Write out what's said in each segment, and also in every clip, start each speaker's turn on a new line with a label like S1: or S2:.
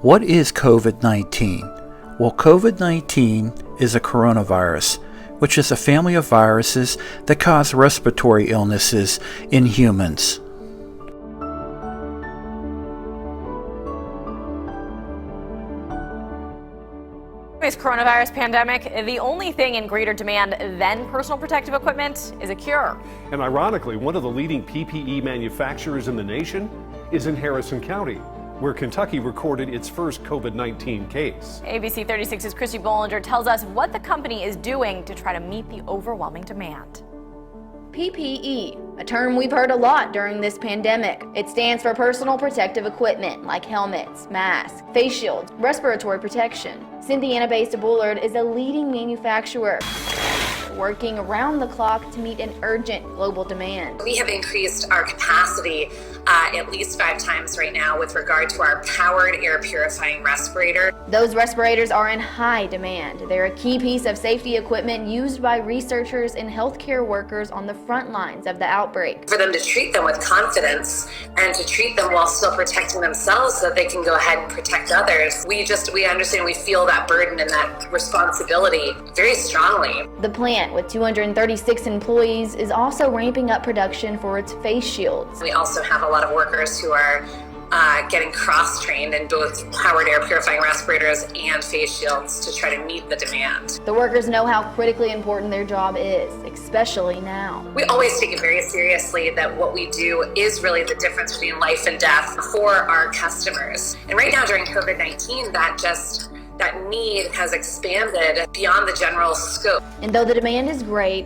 S1: What is COVID-19? Well, COVID-19 is a coronavirus, which is a family of viruses that cause respiratory illnesses in humans.
S2: This coronavirus pandemic, the only thing in greater demand than personal protective equipment is a cure.
S3: And ironically, one of the leading PPE manufacturers in the nation is in Harrison County, where Kentucky recorded its first COVID-19 case.
S2: ABC 36's Christy Bullard tells us what the company is doing to try to meet the overwhelming demand.
S4: PPE, a term we've heard a lot during this pandemic. It stands for personal protective equipment like helmets, masks, face shields, respiratory protection. Indiana-based Bullard is a leading manufacturer, working around the clock to meet an urgent global demand.
S5: We have increased our capacity at least 5 times right now with regard to our powered air purifying respirator.
S4: Those respirators are in high demand. They're a key piece of safety equipment used by researchers and healthcare workers on the front lines of the outbreak.
S5: For them to treat them with confidence and to treat them while still protecting themselves so that they can go ahead and protect others, we understand, we feel that burden and that responsibility very strongly.
S4: The plant, with 236 employees, is also ramping up production for its face shields.
S5: We also have a lot of workers who are getting cross-trained in both powered air purifying respirators and face shields to try to meet the demand.
S4: The workers know how critically important their job is, especially now.
S5: We always take it very seriously that what we do is really the difference between life and death for our customers. And right now during COVID-19, that need has expanded beyond the general scope.
S4: And though the demand is great,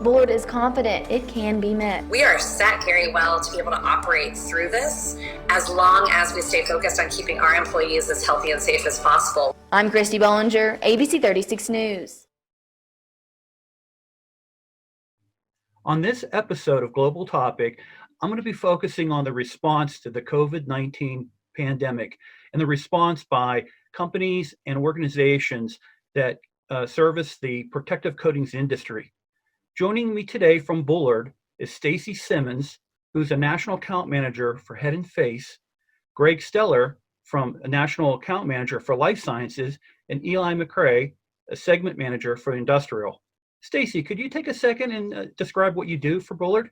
S4: Bullard is confident it can be met.
S5: We are set very well to be able to operate through this as long as we stay focused on keeping our employees as healthy and safe as possible.
S4: I'm Christy Bollinger, ABC 36 News.
S1: On this episode of Global Topic, I'm going to be focusing on the response to the COVID-19 pandemic and the response by companies and organizations that service the protective coatings industry. Joining me today from Bullard is Stacy Simmons, who's a National Account Manager for Head and Face, Greg Steller, from a National Account Manager for Life Sciences, and Eli McCrae, a Segment Manager for Industrial. Stacy, could you take a second and describe what you do for Bullard?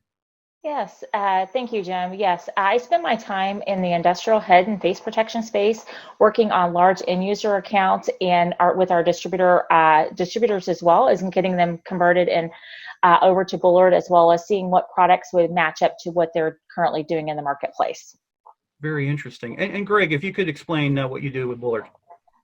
S6: Yes, thank you, Jim. Yes, I spend my time in the industrial head and face protection space, working on large end user accounts and with our distributors as well as in getting them converted and over to Bullard, as well as seeing what products would match up to what they're currently doing in the marketplace.
S1: Very interesting. And Greg, if you could explain what you do with Bullard.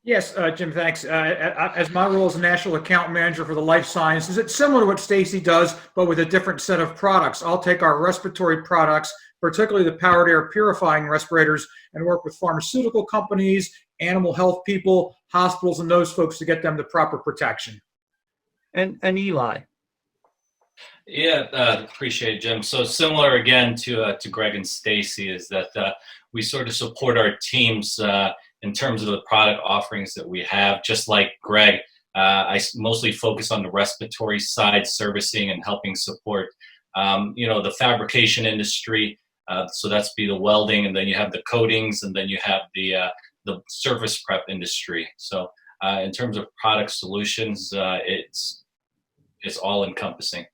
S7: Yes, Jim, thanks. As my role as National Account Manager for the Life Sciences, it's similar to what Stacy does, but with a different set of products. I'll take our respiratory products, particularly the powered air purifying respirators, and work with pharmaceutical companies, animal health people, hospitals, and those folks to get them the proper protection.
S1: And Eli.
S8: Yeah, appreciate it, Jim. So similar again to Greg and Stacy is that we sort of support our teams in terms of the product offerings that we have. Just like Greg, I mostly focus on the respiratory side, servicing and helping support, the fabrication industry. So that's be the welding, and then you have the coatings, and then you have the surface prep industry. So in terms of product solutions, it's all encompassing.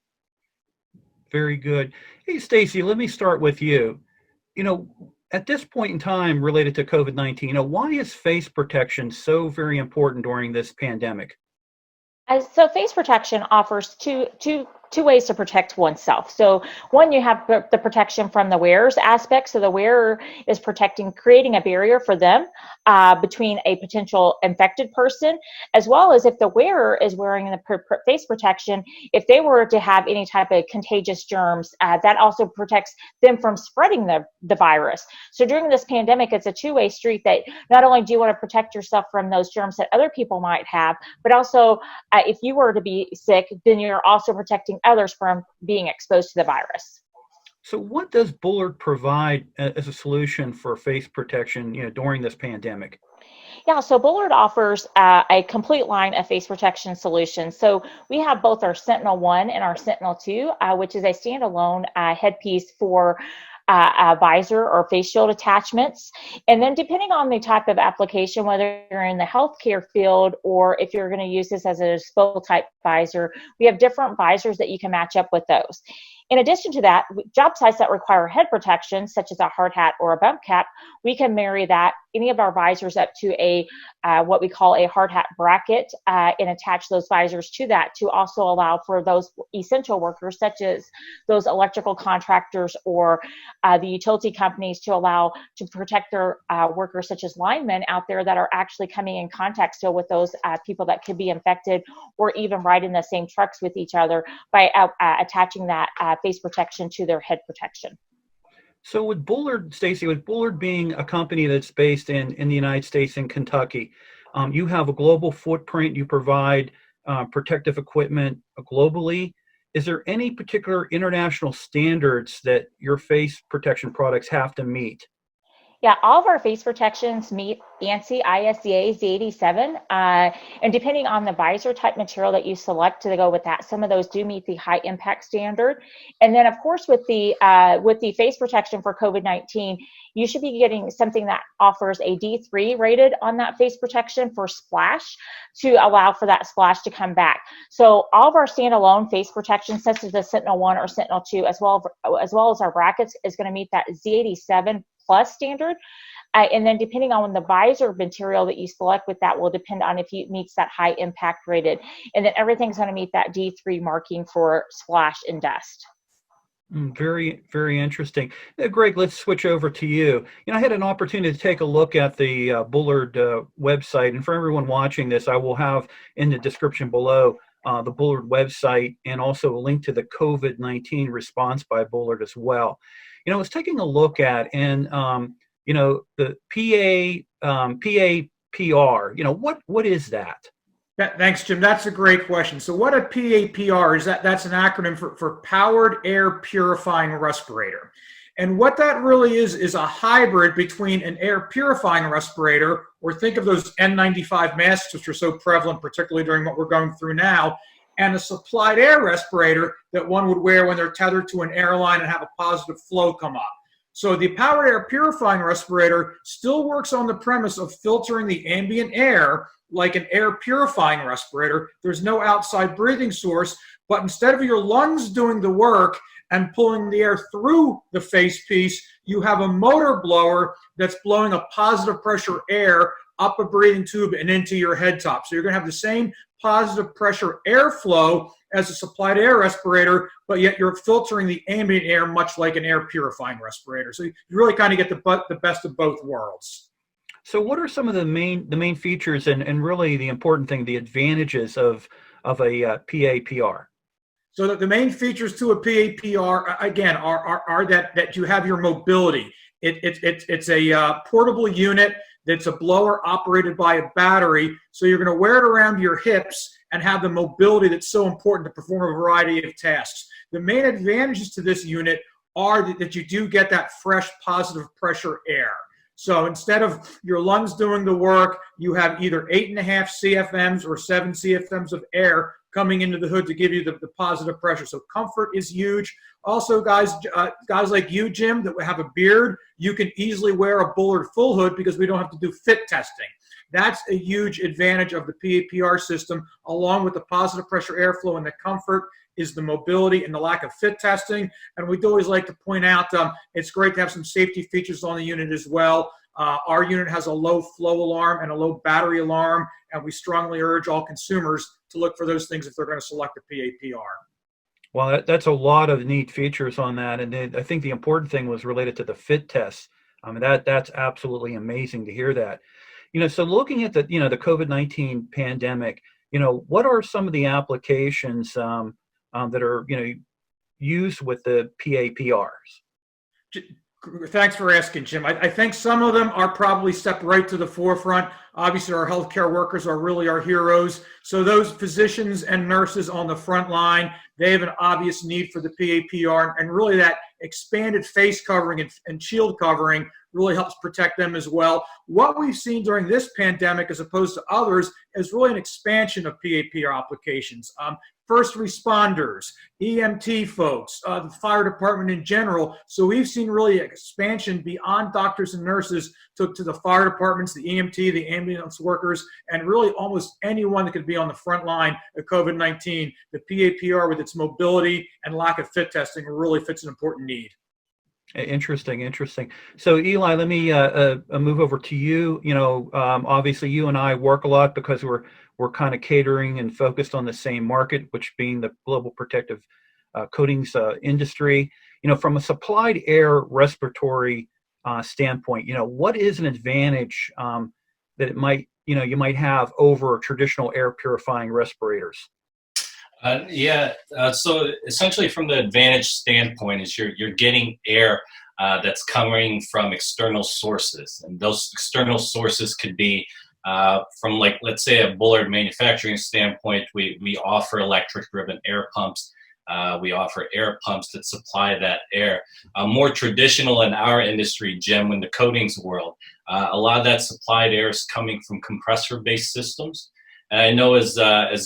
S1: Very good. Hey, Stacy, let me start with you. At this point in time related to COVID-19, why is face protection so very important during this pandemic?
S6: So face protection offers two ways to protect oneself. So one, you have the protection from the wearer's aspect. So the wearer is creating a barrier for them between a potential infected person, as well as if the wearer is wearing the face protection, if they were to have any type of contagious germs, that also protects them from spreading the virus. So during this pandemic, it's a two-way street that not only do you want to protect yourself from those germs that other people might have, but also if you were to be sick, then you're also protecting others from being exposed to the virus.
S1: So what does Bullard provide as a solution for face protection, during this pandemic?
S6: Yeah, so Bullard offers a complete line of face protection solutions. So we have both our Sentinel 1 and our Sentinel 2, which is a standalone headpiece for visor or face shield attachments. And then depending on the type of application, whether you're in the healthcare field or if you're going to use this as a disposable type visor, we have different visors that you can match up with those. In addition to that, job sites that require head protection, such as a hard hat or a bump cap, we can marry that, any of our visors, up to a what we call a hard hat bracket, and attach those visors to that to also allow for those essential workers, such as those electrical contractors or the utility companies, to allow to protect their workers, such as linemen out there that are actually coming in contact still with those people that could be infected, or even ride in the same trucks with each other by attaching that face protection to their head protection.
S1: So with Bullard, Stacey, with Bullard being a company that's based in the United States in Kentucky, you have a global footprint. You provide protective equipment globally. Is there any particular international standards that your face protection products have to meet?
S6: Yeah, all of our face protections meet ANSI ISCA Z87, and depending on the visor type material that you select to go with that, some of those do meet the high impact standard. And then, of course, with the face protection for COVID-19, you should be getting something that offers a D3 rated on that face protection for splash, to allow for that splash to come back. So all of our standalone face protection, such as the Sentinel-1 or Sentinel-2, as well as our brackets, is going to meet that Z87 plus standard. And then depending on the visor material that you select with that will depend on if it meets that high impact rated. And then everything's going to meet that D3 marking for splash and dust.
S1: Very, very interesting. Greg, let's switch over to you. I had an opportunity to take a look at the Bullard website, and for everyone watching this, I will have in the description below the Bullard website and also a link to the COVID-19 response by Bullard as well. I was taking a look at, and the PAPR. What is that?
S7: Thanks, Jim. That's a great question. So what a PAPR is, that's an acronym for Powered Air Purifying Respirator. And what that really is a hybrid between an air purifying respirator, or think of those N95 masks, which are so prevalent, particularly during what we're going through now, and a supplied air respirator that one would wear when they're tethered to an airline and have a positive flow come up. So the powered air purifying respirator still works on the premise of filtering the ambient air like an air purifying respirator. There's no outside breathing source, but instead of your lungs doing the work and pulling the air through the face piece, you have a motor blower that's blowing a positive pressure air up a breathing tube and into your head top. So you're going to have the same positive pressure airflow as a supplied air respirator, but yet you're filtering the ambient air much like an air purifying respirator. So you really kind of get the best of both worlds.
S1: So what are some of the main features and really the important thing, the advantages of a PAPR?
S7: So the main features to a PAPR, again, are that you have your mobility. It's a portable unit that's a blower operated by a battery. So you're going to wear it around your hips and have the mobility that's so important to perform a variety of tasks. The main advantages to this unit are that you do get that fresh positive pressure air. So instead of your lungs doing the work, you have either 8.5 CFMs or 7 CFMs of air coming into the hood to give you the positive pressure. So comfort is huge. Also, guys like you, Jim, that have a beard, you can easily wear a Bullard full hood because we don't have to do fit testing. That's a huge advantage of the PAPR system, along with the positive pressure airflow and the comfort is the mobility and the lack of fit testing. And we'd always like to point out it's great to have some safety features on the unit as well. Our unit has a low flow alarm and a low battery alarm, and we strongly urge all consumers to look for those things if they're going to select a PAPR.
S1: Well, that's a lot of neat features on that, and I think the important thing was related to the fit tests. That's absolutely amazing to hear that. So looking at the the COVID-19 pandemic, what are some of the applications that are used with the PAPRs?
S7: Thanks for asking, Jim. I think some of them are probably stepped right to the forefront. Obviously, our healthcare workers are really our heroes. So those physicians and nurses on the front line, they have an obvious need for the PAPR, and really that expanded face covering and shield covering really helps protect them as well. What we've seen during this pandemic, as opposed to others, is really an expansion of PAPR applications. first responders, EMT folks, the fire department in general. So we've seen really expansion beyond doctors and nurses to the fire departments, the EMT, the ambulance workers, and really almost anyone that could be on the front line of COVID-19. The PAPR, with its mobility and lack of fit testing, really fits an important need.
S1: Interesting. So Eli, let me move over to you. Obviously you and I work a lot because we're kind of catering and focused on the same market, which being the global protective coatings industry. From a supplied air respiratory standpoint, what is an advantage that it might, you might have over traditional air purifying respirators?
S8: So essentially from the advantage standpoint is you're getting air that's coming from external sources. And those external sources could be from, like, let's say a Bullard manufacturing standpoint, we offer electric driven air pumps. We offer air pumps that supply that air. More traditional in our industry, Jim, in the coatings world, a lot of that supplied air is coming from compressor-based systems. And I know, as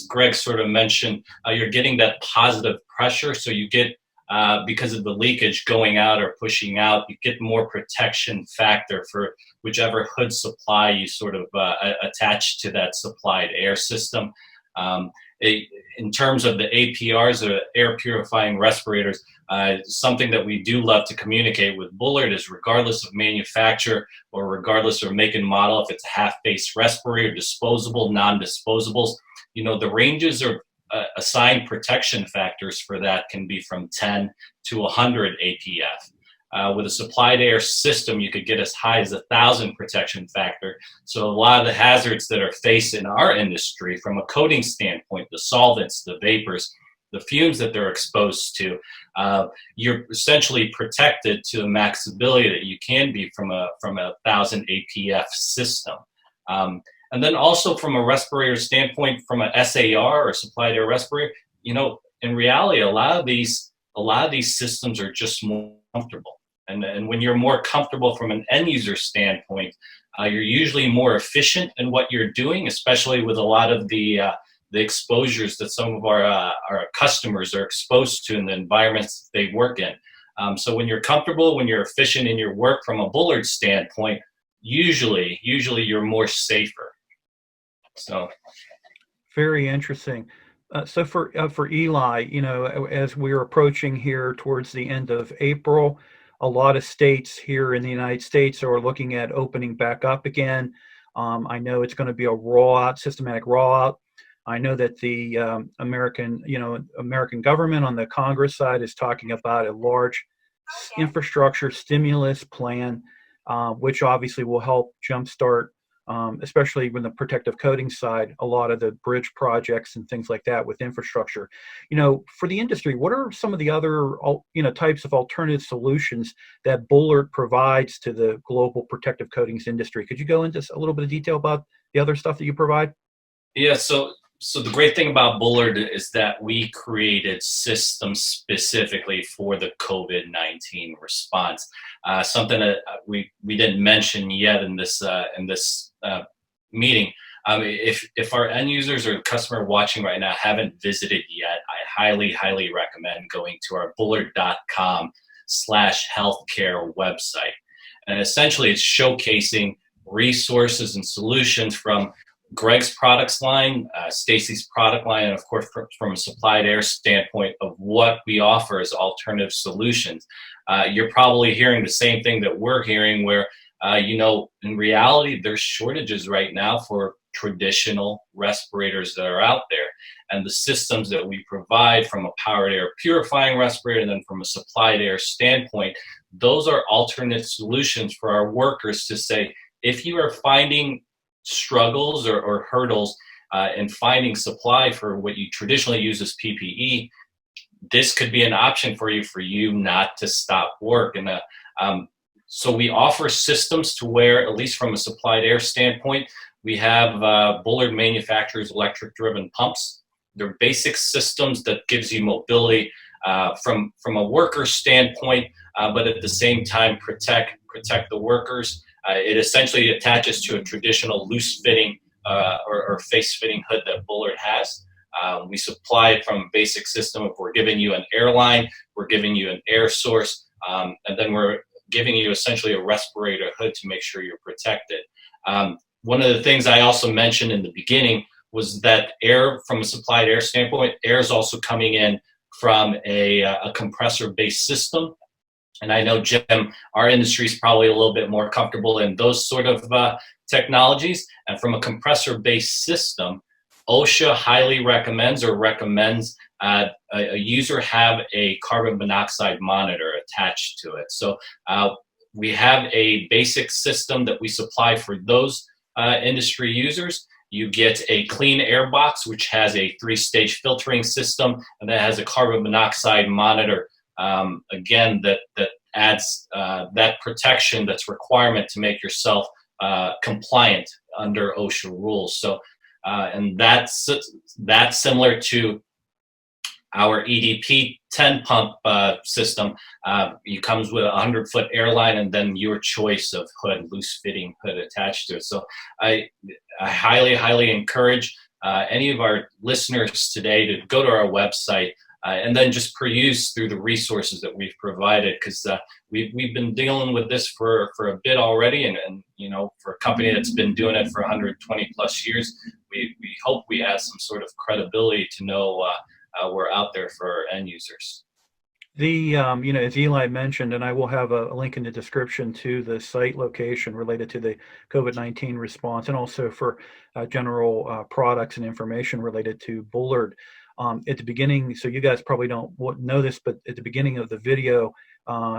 S8: Greg sort of mentioned, you're getting that positive pressure. So you get, because of the leakage going out or pushing out, you get more protection factor for whichever hood supply you sort of attach to that supplied air system. In terms of the APRs, or air purifying respirators, something that we do love to communicate with Bullard is, regardless of manufacturer or regardless of make and model, if it's a half-face respirator, disposable, non-disposables, the ranges of assigned protection factors for that can be from 10 to 100 APF. With a supplied air system, you could get as high as 1,000 protection factor. So a lot of the hazards that are faced in our industry from a coating standpoint, the solvents, the vapors, the fumes that they're exposed to, you're essentially protected to the max ability that you can be from a 1,000 APF system. And then also from a respirator standpoint, from a SAR or supplied air respirator, in reality, a lot of these systems are just more comfortable. And when you're more comfortable from an end user standpoint, you're usually more efficient in what you're doing, especially with a lot of the exposures that some of our customers are exposed to in the environments they work in. So when you're comfortable, when you're efficient in your work from a Bullard standpoint, usually you're more safer. So
S1: very interesting. So for Eli, as we're approaching here towards the end of April, a lot of states here in the United States are looking at opening back up again. I know it's going to be a systematic rollout. I know that the American government on the Congress side is talking about a large infrastructure stimulus plan, which obviously will help jumpstart, especially when the protective coating side, a lot of the bridge projects and things like that with infrastructure. For the industry, what are some of the other, types of alternative solutions that Bullard provides to the global protective coatings industry? Could you go into a little bit of detail about the other stuff that you provide?
S8: Yeah, so the great thing about Bullard is that we created systems specifically for the COVID-19 response. Something that we didn't mention yet in this meeting. If our end users or customer watching right now haven't visited yet, I highly recommend going to our bullard.com/healthcare website. And essentially it's showcasing resources and solutions from Greg's products line, Stacy's product line, and of course from a supplied air standpoint of what we offer as alternative solutions. You're probably hearing the same thing that we're hearing, where in reality there's shortages right now for traditional respirators that are out there, and the systems that we provide from a powered air purifying respirator and then from a supplied air standpoint, those are alternate solutions for our workers to say, if you are finding struggles or hurdles in finding supply for what you traditionally use as PPE, this could be an option for you not to stop work. And so we offer systems to where, at least from a supplied air standpoint, we have Bullard manufactures electric driven pumps. They're basic systems that gives you mobility from a worker standpoint, but at the same time protect the workers. It essentially attaches to a traditional loose fitting or face fitting hood that Bullard has. We supply it from a basic system. If we're giving you an airline, we're giving you an air source, and then we're giving you essentially a respirator hood to make sure you're protected. One of the things I also mentioned in the beginning was that air, from a supplied air standpoint, air is also coming in from a compressor-based system. And I know, Jim, our industry is probably a little bit more comfortable in those sort of technologies. And from a compressor-based system, OSHA highly recommends a user have a carbon monoxide monitor attached to it. So we have a basic system that we supply for those industry users. You get a clean air box, which has a 3-stage filtering system, and that has a carbon monoxide monitor. Again, that adds that protection that's requirement to make yourself compliant under OSHA rules. So, and that's similar to our EDP 10 pump system. It comes with a 100-foot airline and then your choice of hood, loose fitting hood attached to it. So I highly encourage any of our listeners today to go to our website and then just peruse through the resources that we've provided, because we've been dealing with this for a bit already, and you know, for a company that's been doing it for 120 plus years, we hope we have some sort of credibility to know we're out there for our end users.
S1: The as Eli mentioned, and I will have a link in the description to the site location related to the COVID-19 response, and also for general products and information related to Bullard. At the beginning, so you guys probably don't know this, but at the beginning of the video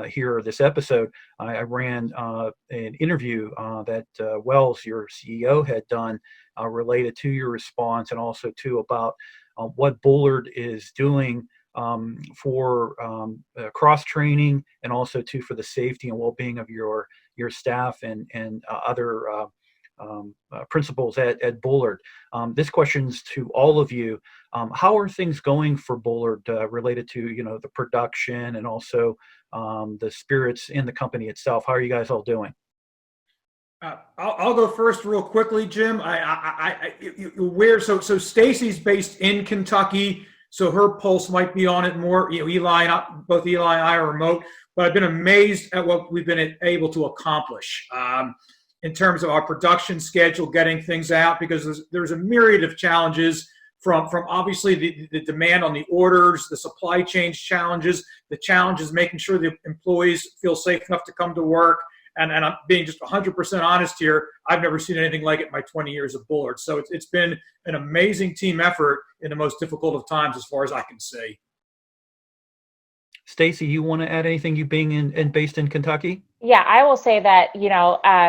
S1: here, this episode, I ran an interview that Wells, your CEO, had done related to your response, and also too about what Bullard is doing for cross training, and also too for the safety and well-being of your staff and other principals at Bullard. This question's to all of you. How are things going for Bullard related to the production and also the spirits in the company itself? How are you guys all doing?
S7: I'll go first real quickly, Jim. So Stacy's based in Kentucky, so her pulse might be on it more. Both Eli and I are remote, but I've been amazed at what we've been able to accomplish in terms of our production schedule, getting things out, because there's a myriad of challenges from obviously the demand on the orders, the supply chain challenges, the challenges making sure the employees feel safe enough to come to work. And I'm being just 100% honest here, I've never seen anything like it in my 20 years of Bullard. So it's been an amazing team effort in the most difficult of times, as far as I can see.
S1: Stacy, you want to add anything, you being based in Kentucky?
S6: Yeah, I will say that,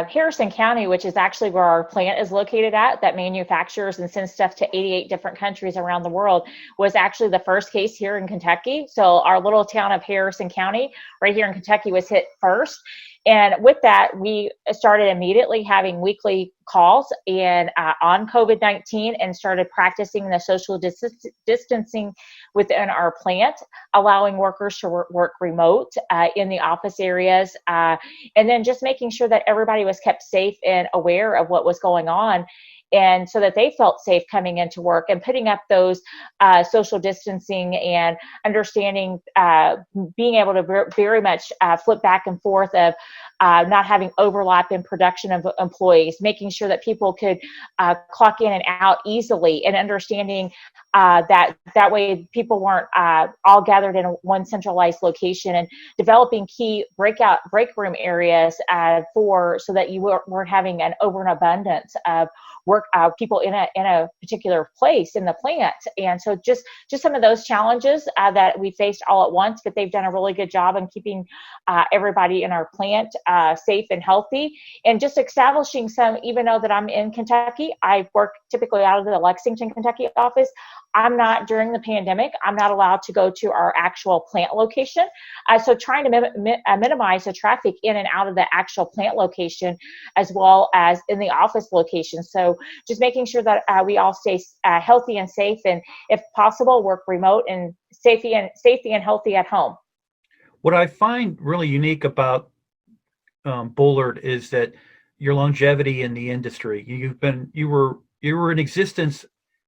S6: Harrison County, which is actually where our plant is located at, that manufactures and sends stuff to 88 different countries around the world, was actually the first case here in Kentucky. So our little town of Harrison County right here in Kentucky was hit first. And with that, we started immediately having weekly calls and on COVID-19, and started practicing the social distancing within our plant, allowing workers to work remote in the office areas, and then just making sure that everybody was kept safe and aware of what was going on, and so that they felt safe coming into work, and putting up those social distancing and understanding, being able to very much flip back and forth of not having overlap in production of employees, making sure that people could clock in and out easily, and understanding that way people weren't all gathered in one centralized location, and developing key break room areas so that you weren't having an overabundance of work people in a particular place in the plant. And so just some of those challenges that we faced all at once, but they've done a really good job in keeping everybody in our plant safe and healthy, and just establishing some, even though that I'm in Kentucky, I work typically out of the Lexington, Kentucky office. I'm not, during the pandemic, I'm not allowed to go to our actual plant location. So trying to minimize the traffic in and out of the actual plant location, as well as in the office location. So just making sure that we all stay healthy and safe, and if possible, work remote, and safety and healthy at home.
S1: What I find really unique about Bullard is that your longevity in the industry. You were in existence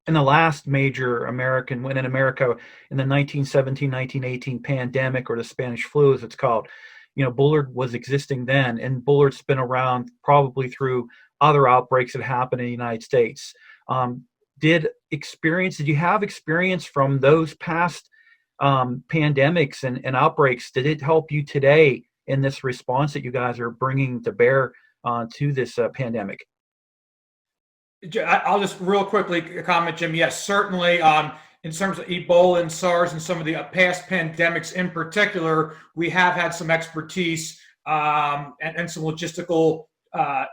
S1: in the last major American, when in America in the 1917, 1918 pandemic, or the Spanish flu as it's called, Bullard was existing then, and Bullard's been around probably through other outbreaks that happened in the United States. Did you have experience from those past pandemics and outbreaks? Did it help you today in this response that you guys are bringing to bear to this pandemic?
S7: I'll just real quickly comment, Jim. Yes, certainly. In terms of Ebola and SARS and some of the past pandemics in particular, we have had some expertise and some logistical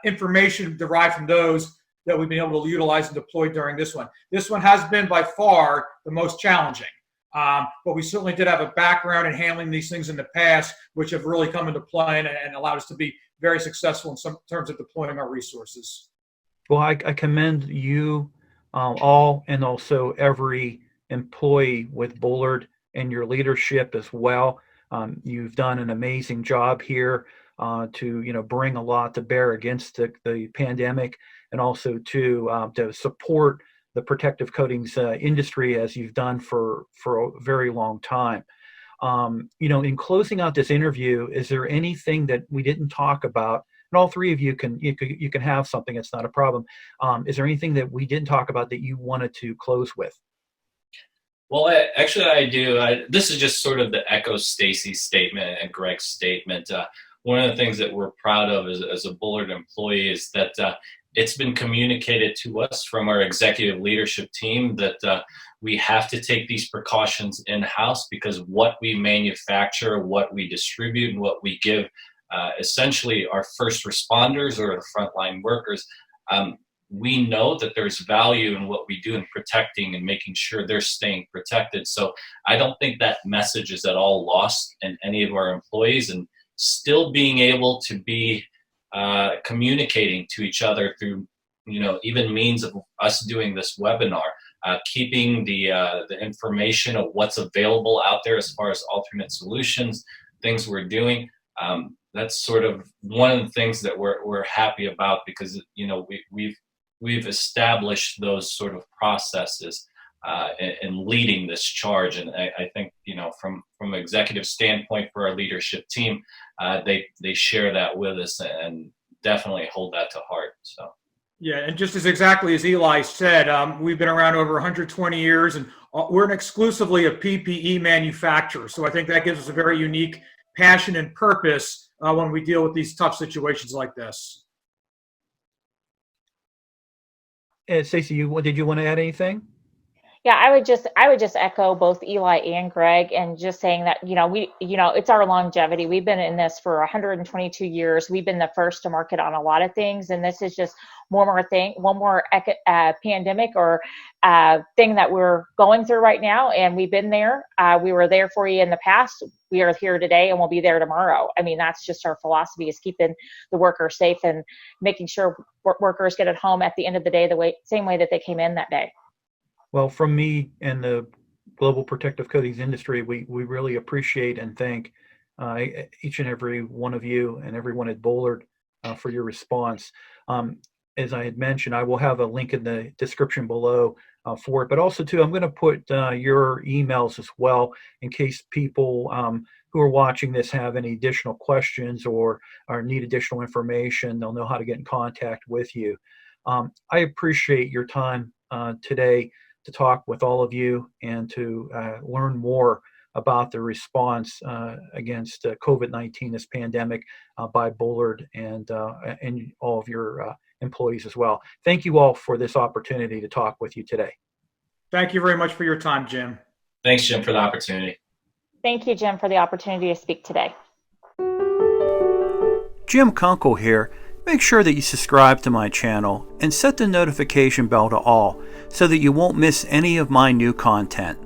S7: information derived from those that we've been able to utilize and deploy during this one. This one has been by far the most challenging. But we certainly did have a background in handling these things in the past, which have really come into play and allowed us to be very successful in some terms of deploying our resources.
S1: Well, I commend you all, and also every employee with Bullard and your leadership as well. You've done an amazing job here to bring a lot to bear against the pandemic, and also to support the protective coatings industry as you've done for a very long time. In closing out this interview, is there anything that we didn't talk about? And all three of you can have something. It's not a problem. Is there anything that we didn't talk about that you wanted to close with?
S8: Well, actually, I do. This is just sort of the echo Stacy's statement and Greg's statement. One of the things that we're proud of as a Bullard employee is that it's been communicated to us from our executive leadership team that we have to take these precautions in-house, because what we manufacture, what we distribute, and what we give essentially our first responders or the frontline workers, we know that there's value in what we do in protecting and making sure they're staying protected. So I don't think that message is at all lost in any of our employees, and still being able to be communicating to each other through, even means of us doing this webinar, keeping the information of what's available out there as far as alternate solutions, things we're doing. That's sort of one of the things that we're happy about, because we've established those sort of processes in leading this charge. And I think from an executive standpoint for our leadership team, they share that with us and definitely hold that to heart. So.
S7: Yeah, and just exactly as Eli said, we've been around over 120 years, and we're exclusively a PPE manufacturer. So I think that gives us a very unique passion and purpose when we deal with these tough situations like this.
S1: Stacey, did you want to add anything?
S6: Yeah, I would just echo both Eli and Greg, and just saying that, it's our longevity. We've been in this for 122 years. We've been the first to market on a lot of things, and this is just one more pandemic or thing that we're going through right now. And we've been there. We were there for you in the past. We are here today, and we'll be there tomorrow. I mean, that's just our philosophy, is keeping the workers safe and making sure workers get at home at the end of the day same way that they came in that day.
S1: Well, from me and the global protective coatings industry, we really appreciate and thank each and every one of you and everyone at Bullard for your response. As I had mentioned, I will have a link in the description below for it, but also too, I'm going to put your emails as well, in case people who are watching this have any additional questions or need additional information. They'll know how to get in contact with you. I appreciate your time today to talk with all of you and to learn more about the response against COVID-19, this pandemic, by Bullard and all of your employees as well. Thank you all for this opportunity to talk with you today.
S7: Thank you very much for your time, Jim.
S8: Thanks, Jim, for the opportunity.
S6: Thank you, Jim, for the opportunity to speak today.
S1: Jim Kunkel here. Make sure that you subscribe to my channel and set the notification bell to all so that you won't miss any of my new content.